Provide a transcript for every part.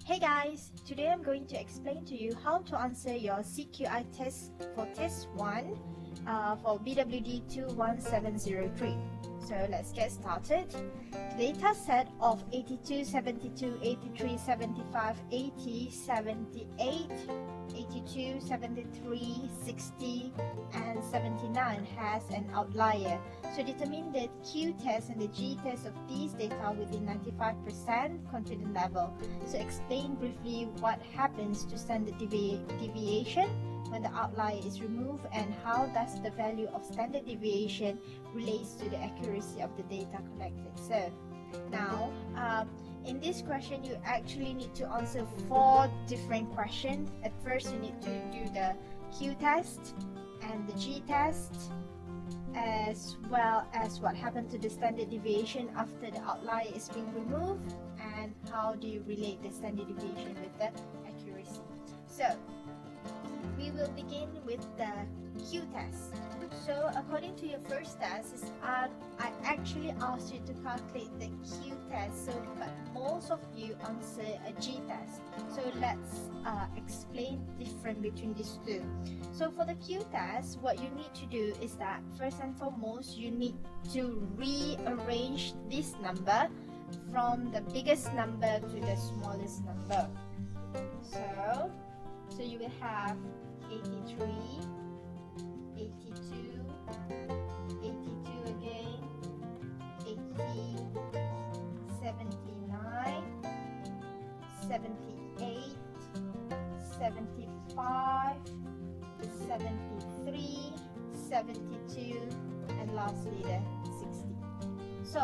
Hey guys, today I'm going to explain to you how to answer your CQI test for test 1 for Bwd 21703. So let's get started. The data set of 82, 72, 83, 75, 80, 78, 82, 73, 60 and 79 has an outlier. So determine the Q test and the G test of these data within 95% confidence level. So explain briefly what happens to standard deviation when the outlier is removed and how does the value of standard deviation relates to the accuracy of the data collected. So now in this question you actually need to answer 4 different questions. At first you need to do the Q test and the G test, as well as what happened to the standard deviation after the outlier is being removed and how do you relate the standard deviation with the accuracy. So we will begin with the Q test. So according to your first test, I actually asked you to calculate the Q test, but most of you answer a G test. So let's explain difference between these two. So for the Q test, what you need to do is that first and foremost, you need to rearrange this number from the biggest number to the smallest number. So you will have 83, 82, 82 again, 80, 79, 78, 75, 73, 72, and lastly the 60. So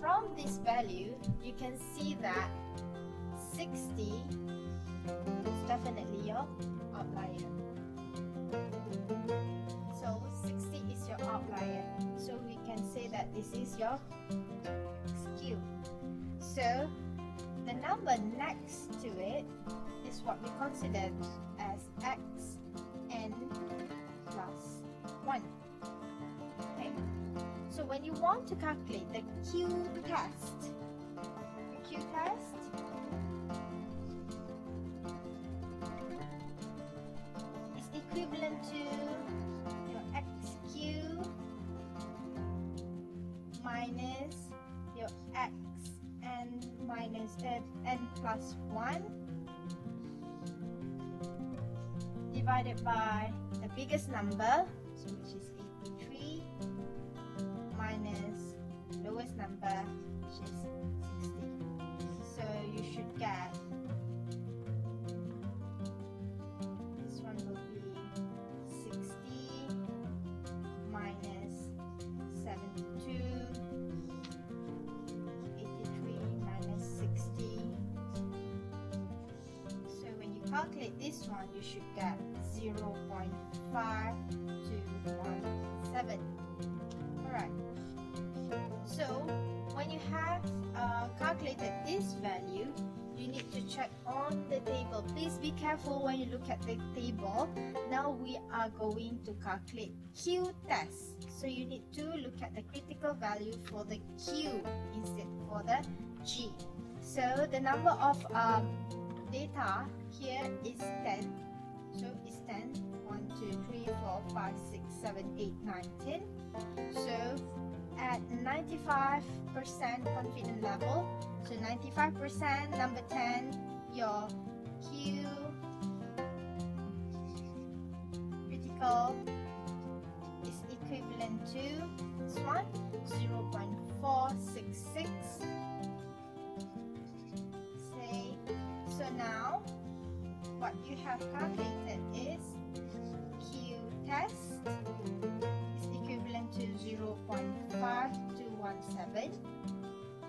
from this value, you can see that 60 is definitely your outlier. So 60 is your outlier. So we can say that this is your Q. So the number next to it is what we consider as X n plus 1. Okay. So when you want to calculate the Q test, is equivalent to your XQ minus your Xn minus n plus 1 divided by the biggest number, so which is 83, minus the lowest number, which is 60. So you should get, this one will be 60 minus 72, 83 minus 60. So when you calculate this one, you should get 0.5217. Alright. So when you have calculated this value, you need to check on the table. Please be careful when you look at the table. Now we are going to calculate Q test. So you need to look at the critical value for the Q instead for the G. So the number of data here is 10. So it's 10. 1, 2, 3, 4, 5, 6, 7, 8, 9, 10. So at 95% confidence level, so 95%, number 10, your Q critical is equivalent to this one, 0.466. Say, so now what you have calculated is Q test is equivalent to 0.5217.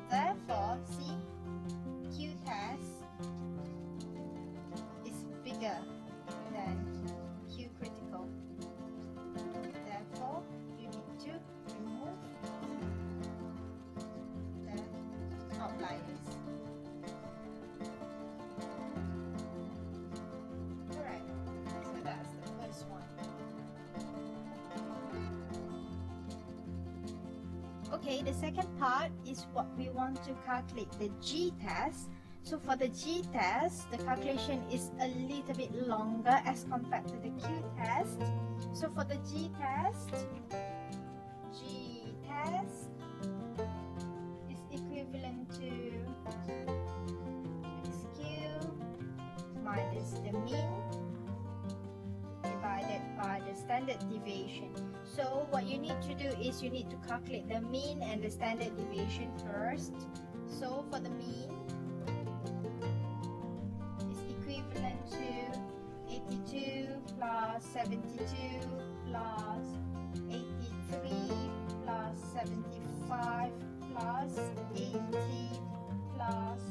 Therefore, see, Q test is bigger than Q critical. Therefore, you need to remove the outliers. Alright, so that's the first one. Okay, the second part is what we want to calculate the G test. So for the G test, the calculation is a little bit longer as compared to the Q test. So for the G test is equivalent to xq minus the mean divided by the standard deviation. So what you need to do is you need to calculate the mean and the standard deviation first. So for the mean is equivalent to 82 plus 72 plus 83 plus 75 plus 80 plus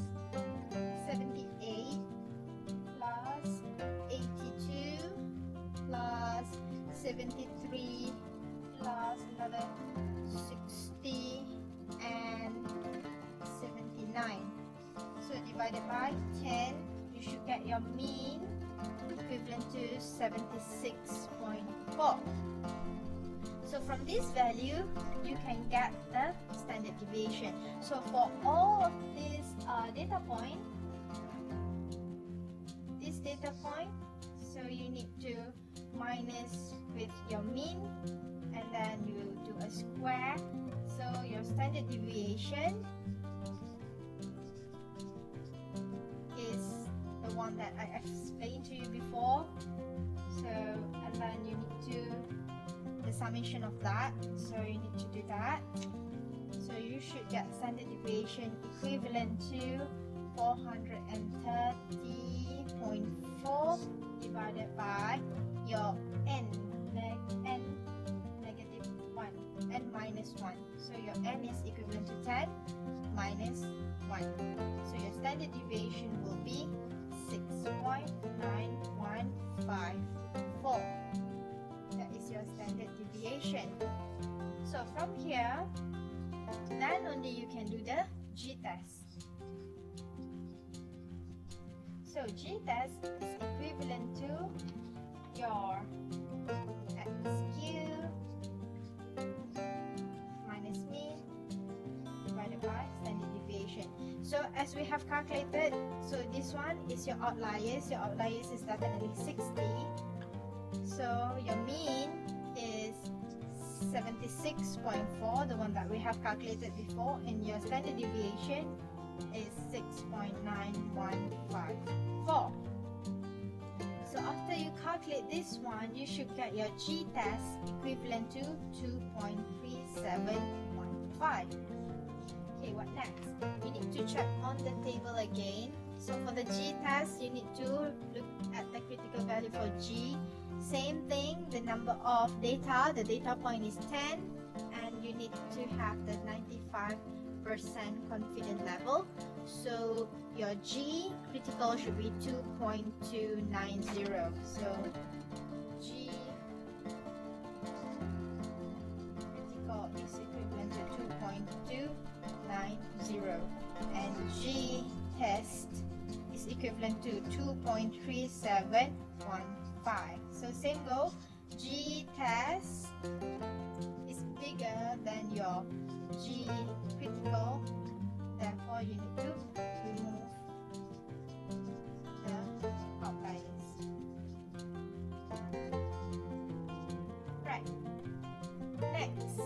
78 plus 82 plus 73 plus another 60 and 79. So divided by 10, you should get your mean equivalent to 76.4. So from this value, you can get the standard deviation. So for all of these data point, so you need to minus with your mean, and then you will do a square. So your standard deviation is the one that I explained to you before. So and then you need to the summation of that. So you need to do that. So you should get standard deviation equivalent to 430.4 divided by your n negative 1, n minus 1. So your n is equivalent to 10 minus 1. So your standard deviation will be 6.9154. That is your standard deviation. So from here, then only you can do the G test. So G test is equivalent to your xq minus mean divided by standard deviation. So as we have calculated, so this one is your outliers. Your outliers is definitely 60. So your mean is 76.4, the one that we have calculated before, and your standard deviation is 6.9154. So after you calculate this one, you should get your G test equivalent to 2.3715. Okay, what next? You need to check on the table again. So for the G test, you need to look at the critical value for G. Same thing, the number of data, the data point is 10, and you need to have the 95% confidence level. So your G critical should be 2.290. So G critical is equivalent to 2.290, and G test is equivalent to 2.3715. So same go, G test is bigger than your G critical, therefore you need to remove the outliers. Right, next,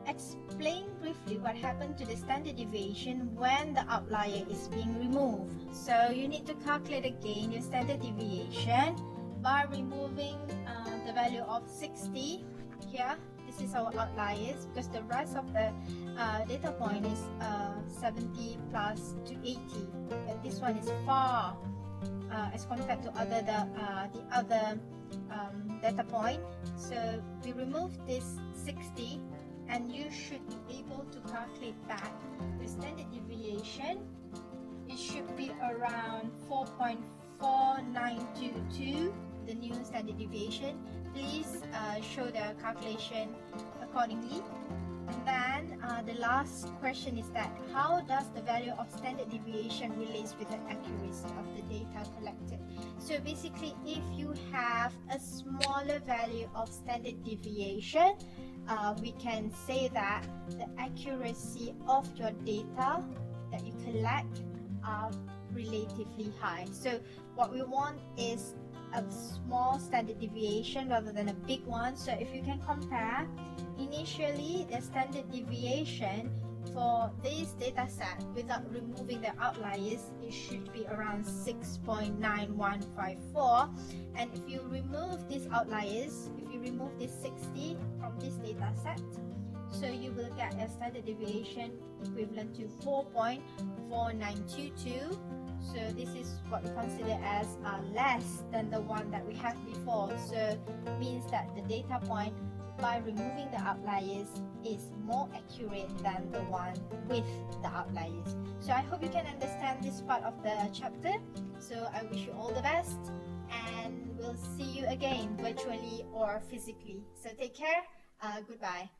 explain briefly what happened to the standard deviation when the outlier is being removed. So you need to calculate again your standard deviation by removing the value of 60 here. This is our outliers because the rest of the data point is 70 plus to 80, but this one is far as compared to the other data point. So we remove this 60, and you should be able to calculate back the standard deviation. It should be around 4.4922, the new standard deviation. Please show the calculation accordingly. And then the last question is that how does the value of standard deviation relates with the accuracy of the data collected? So basically, if you have a smaller value of standard deviation, we can say that the accuracy of your data that you collect are relatively high. So what we want is a small standard deviation rather than a big one. So if you can compare, initially the standard deviation for this data set without removing the outliers, it should be around 6.9154, and if you remove these outliers, if you remove this 60 from this data set, so you will get a standard deviation equivalent to 4.4922. So this is what we consider as less than the one that we had before. So means that the data point by removing the outliers is more accurate than the one with the outliers. So I hope you can understand this part of the chapter. So I wish you all the best, and we'll see you again virtually or physically. So take care. Goodbye.